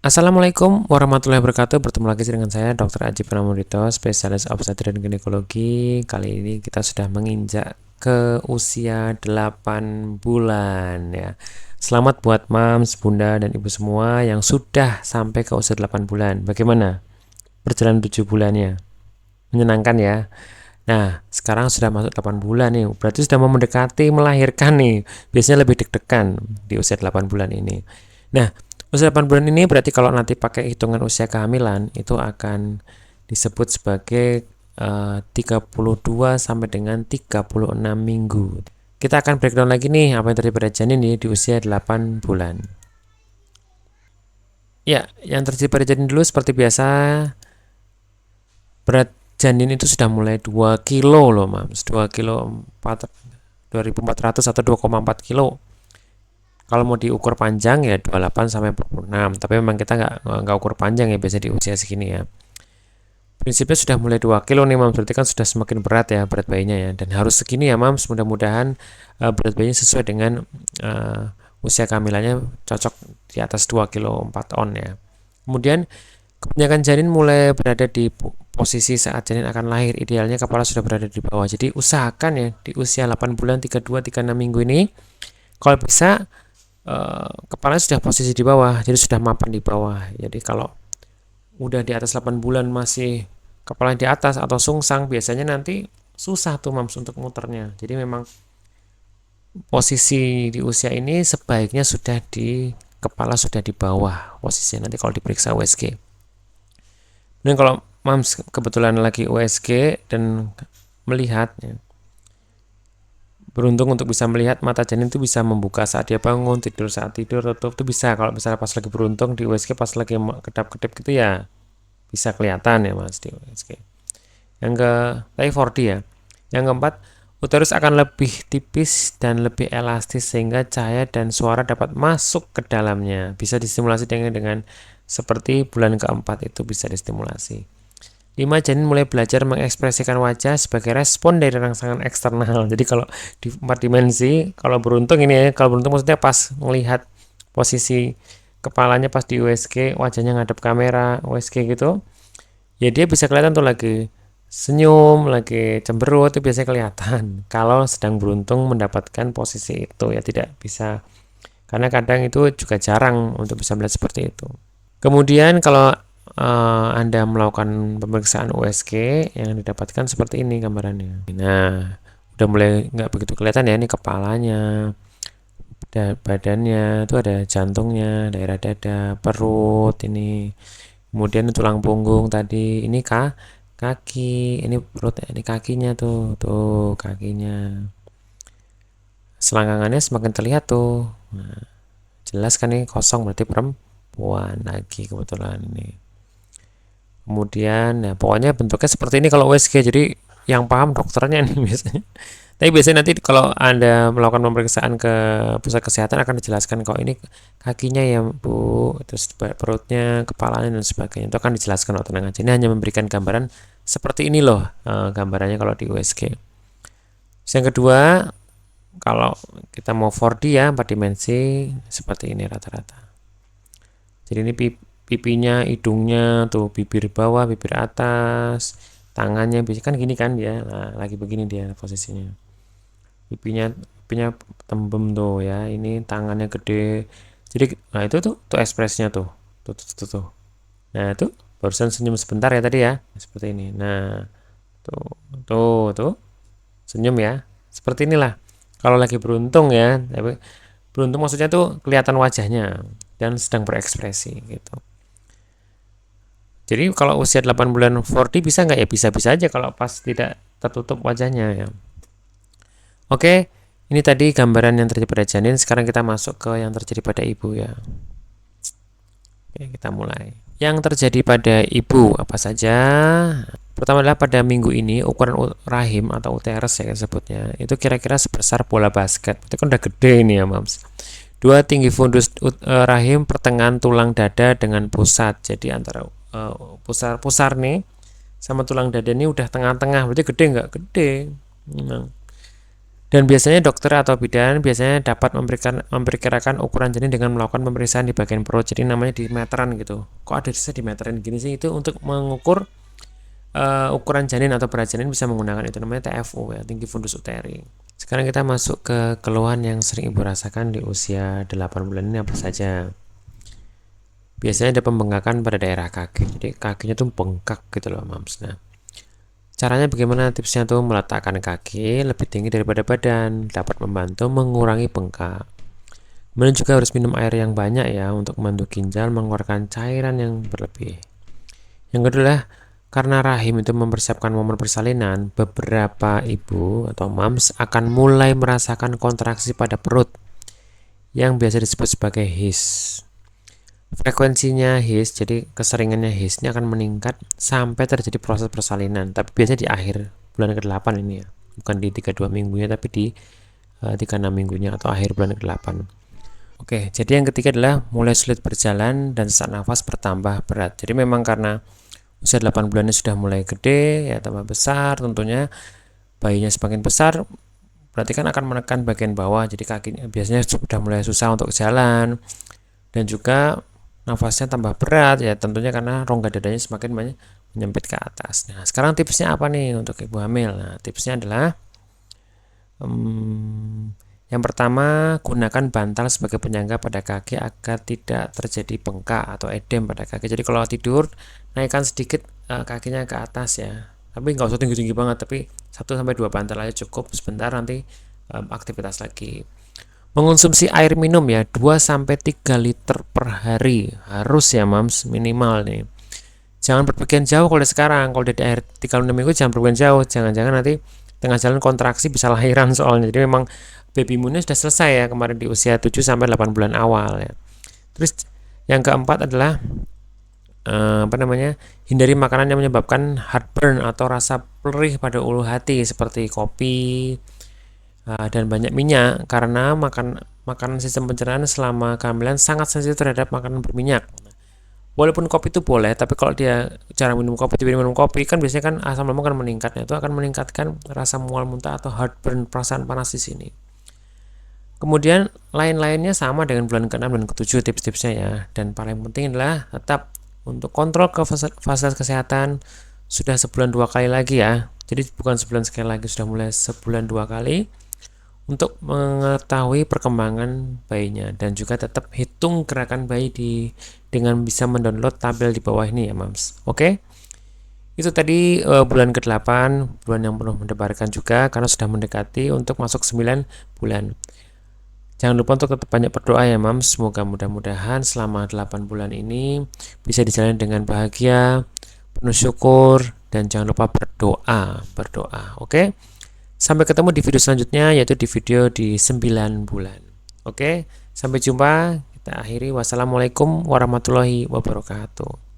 Assalamualaikum warahmatullahi wabarakatuh. Bertemu lagi dengan saya Dr. Aji Pramudito, spesialis obstetri dan ginekologi. Kali ini kita sudah menginjak ke usia 8 bulan ya. Selamat buat mams, bunda, dan ibu semua yang sudah sampai ke usia 8 bulan. Bagaimana? Berjalan 7 bulannya. Menyenangkan ya. Nah, sekarang sudah masuk 8 bulan nih. Berarti sudah mau mendekati melahirkan nih. Biasanya lebih deg-degan di usia 8 bulan ini. Nah, usia 8 bulan ini berarti kalau nanti pakai hitungan usia kehamilan itu akan disebut sebagai 32 sampai dengan 36 minggu. Kita akan breakdown lagi nih apa yang terjadi pada janin nih di usia 8 bulan. Ya, yang terjadi pada janin dulu seperti biasa, berat janin itu sudah mulai 2 kilo loh mams, 2 kilo 2400 atau 2,4 kilo. Kalau mau diukur panjang ya 28 sampai 46, tapi memang kita nggak ukur panjang ya biasa di usia segini ya. Prinsipnya sudah mulai 2 kilo nih mams, berarti kan sudah semakin berat ya berat bayinya ya, dan harus segini ya mams. Mudah-mudahan berat bayinya sesuai dengan usia kehamilannya, cocok di atas 2 kilo 4 on ya. Kemudian kebanyakan janin mulai berada di posisi saat janin akan lahir, idealnya kepala sudah berada di bawah. Jadi usahakan ya di usia 8 bulan 32-36 minggu ini kalau bisa kepala sudah posisi di bawah, jadi sudah mapan di bawah. Jadi kalau udah di atas 8 bulan masih kepala di atas atau sungsang, biasanya nanti susah tuh mams untuk muternya. Jadi memang posisi di usia ini sebaiknya sudah di kepala sudah di bawah posisinya nanti kalau diperiksa USG. Dan kalau mams kebetulan lagi USG dan melihat ya, beruntung untuk bisa melihat mata janin itu bisa membuka saat dia bangun, tidur saat tidur, tutup itu bisa. Kalau misalnya pas lagi beruntung di USG pas lagi kedap-kedip gitu ya bisa kelihatan ya mas di USG. Yang ke tadi 4D ya. Yang keempat, uterus akan lebih tipis dan lebih elastis sehingga cahaya dan suara dapat masuk ke dalamnya. Bisa distimulasi dengan seperti bulan keempat itu bisa distimulasi. 5. Janin mulai belajar mengekspresikan wajah sebagai respon dari rangsangan eksternal. Jadi kalau di 4 dimensi, kalau beruntung ini ya, kalau beruntung maksudnya pas melihat posisi kepalanya pas di USG, wajahnya ngadep kamera USG gitu, ya dia bisa kelihatan tuh lagi senyum, lagi cemberut, itu biasanya kelihatan. Kalau sedang beruntung mendapatkan posisi itu ya tidak bisa, karena kadang itu juga jarang untuk bisa melihat seperti itu. Kemudian kalau Anda melakukan pemeriksaan USG yang didapatkan seperti ini gambarannya. Nah, udah mulai nggak begitu kelihatan ya, ini kepalanya, badannya, itu ada jantungnya, daerah dada, perut, ini. Kemudian tulang punggung tadi, ini kaki, ini perut, ini kakinya tuh kakinya. Selangkangannya semakin terlihat tuh. Nah, jelas kan ini kosong berarti perempuan lagi kebetulan ini. Kemudian ya pokoknya bentuknya seperti ini kalau USG, jadi yang paham dokternya nih biasanya. Tapi biasanya nanti kalau Anda melakukan pemeriksaan ke pusat kesehatan akan dijelaskan kalau ini kakinya ya Bu, terus perutnya, kepalanya dan sebagainya. Itu akan dijelaskan kalau tenang aja. Ini hanya memberikan gambaran seperti ini loh gambarannya kalau di USG. Yang kedua, kalau kita mau 4D ya 4 dimensi seperti ini rata-rata. Jadi ini pipinya, hidungnya, tuh bibir bawah, bibir atas, tangannya bisa kan gini kan dia. Nah, lagi begini dia posisinya. Pipinya tembem tuh ya. Ini tangannya gede. Jadi nah itu tuh ekspresinya tuh. Tuh. Nah, itu barusan senyum sebentar ya tadi ya. Seperti ini. Nah, tuh. Senyum ya. Seperti inilah. Kalau lagi beruntung ya, tapi beruntung maksudnya tuh kelihatan wajahnya dan sedang berekspresi gitu. Jadi kalau usia 8 bulan 4D bisa nggak ya? Bisa-bisa aja kalau pas tidak tertutup wajahnya ya. Oke, ini tadi gambaran yang terjadi pada janin. Sekarang kita masuk ke yang terjadi pada ibu ya. Oke, kita mulai. Yang terjadi pada ibu apa saja? Pertama adalah pada minggu ini ukuran rahim atau uterus ya sebutnya itu kira-kira sebesar bola basket. Itu kan udah gede ini ya mams. 2. Tinggi fundus rahim pertengahan tulang dada dengan pusat. Jadi antara pusar nih sama tulang dada ini udah tengah-tengah, berarti gede nggak? Gede. Nah, Dan biasanya dokter atau bidan biasanya dapat memperkirakan ukuran janin dengan melakukan pemeriksaan di bagian perut. Jadi namanya di meteran gitu. Kok ada di meteran gini sih? Itu untuk mengukur ukuran janin atau berat janin bisa menggunakan itu, namanya TFU ya, tinggi fundus uteri. Sekarang kita masuk ke keluhan yang sering ibu rasakan di usia 8 bulan ini apa saja. Biasanya ada pembengkakan pada daerah kaki. Jadi kakinya tuh bengkak gitu loh, mams. Nah, caranya bagaimana? Tipsnya tuh meletakkan kaki lebih tinggi daripada badan, dapat membantu mengurangi bengkak. Kemudian juga harus minum air yang banyak ya untuk membantu ginjal mengeluarkan cairan yang berlebih. Yang kedua, karena rahim itu mempersiapkan momen persalinan, beberapa ibu atau moms akan mulai merasakan kontraksi pada perut yang biasa disebut sebagai HIS. Frekuensinya HIS, jadi keseringannya HIS ini akan meningkat sampai terjadi proses persalinan, tapi biasanya di akhir bulan ke-8 ini ya, bukan di 32 minggunya, tapi di 36 minggunya atau akhir bulan ke-8. Oke, jadi yang ketiga adalah mulai sulit berjalan dan sesak nafas bertambah berat. Jadi memang karena usia 8 bulannya sudah mulai gede, ya tambah besar, tentunya bayinya semakin besar, berarti kan akan menekan bagian bawah, jadi kakinya biasanya sudah mulai susah untuk jalan, dan juga nafasnya tambah berat ya, tentunya karena rongga dadanya semakin menyempit ke atas. Nah, sekarang tipsnya apa nih untuk ibu hamil? Nah, tipsnya adalah yang pertama, gunakan bantal sebagai penyangga pada kaki agar tidak terjadi bengkak atau edem pada kaki. Jadi kalau tidur, naikkan sedikit kakinya ke atas ya. Tapi nggak usah tinggi-tinggi banget, tapi 1-2 bantal aja cukup, sebentar nanti aktivitas lagi. Mengonsumsi air minum ya 2-3 liter per hari harus ya mams, minimal nih. Jangan berpergian jauh kalau sekarang, kalau di akhir 36 minggu jangan berpergian jauh, jangan-jangan nanti tengah jalan kontraksi bisa lahiran soalnya. Jadi memang baby moonnya sudah selesai ya kemarin di usia 7-8 bulan awal ya. Terus yang keempat adalah hindari makanan yang menyebabkan heartburn atau rasa perih pada ulu hati seperti kopi, dan banyak minyak, karena makanan sistem pencernaan selama kehamilan sangat sensitif terhadap makanan berminyak. Walaupun kopi itu boleh, tapi kalau dia jarang minum kopi, tiba-tiba minum kopi, kan biasanya kan asam lambung kan meningkat, itu akan meningkatkan rasa mual muntah atau heartburn, perasaan panas di sini. Kemudian lain-lainnya sama dengan bulan ke-6 dan ke-7 tips-tipsnya ya. Dan paling penting adalah tetap untuk kontrol ke fasilitas kesehatan sudah sebulan 2 kali lagi ya. Jadi bukan sebulan sekali lagi, sudah mulai sebulan 2 kali untuk mengetahui perkembangan bayinya, dan juga tetap hitung gerakan bayi dengan bisa mendownload tabel di bawah ini ya mams. Oke, itu tadi bulan ke-8, bulan yang penuh mendebarkan juga karena sudah mendekati untuk masuk 9 bulan. Jangan lupa untuk tetap banyak berdoa ya mams, semoga mudah-mudahan selama 8 bulan ini bisa dijalani dengan bahagia, penuh syukur, dan jangan lupa berdoa. Oke. Sampai ketemu di video selanjutnya, yaitu di video di 9 bulan. Oke, sampai jumpa. Kita akhiri. Wassalamualaikum warahmatullahi wabarakatuh.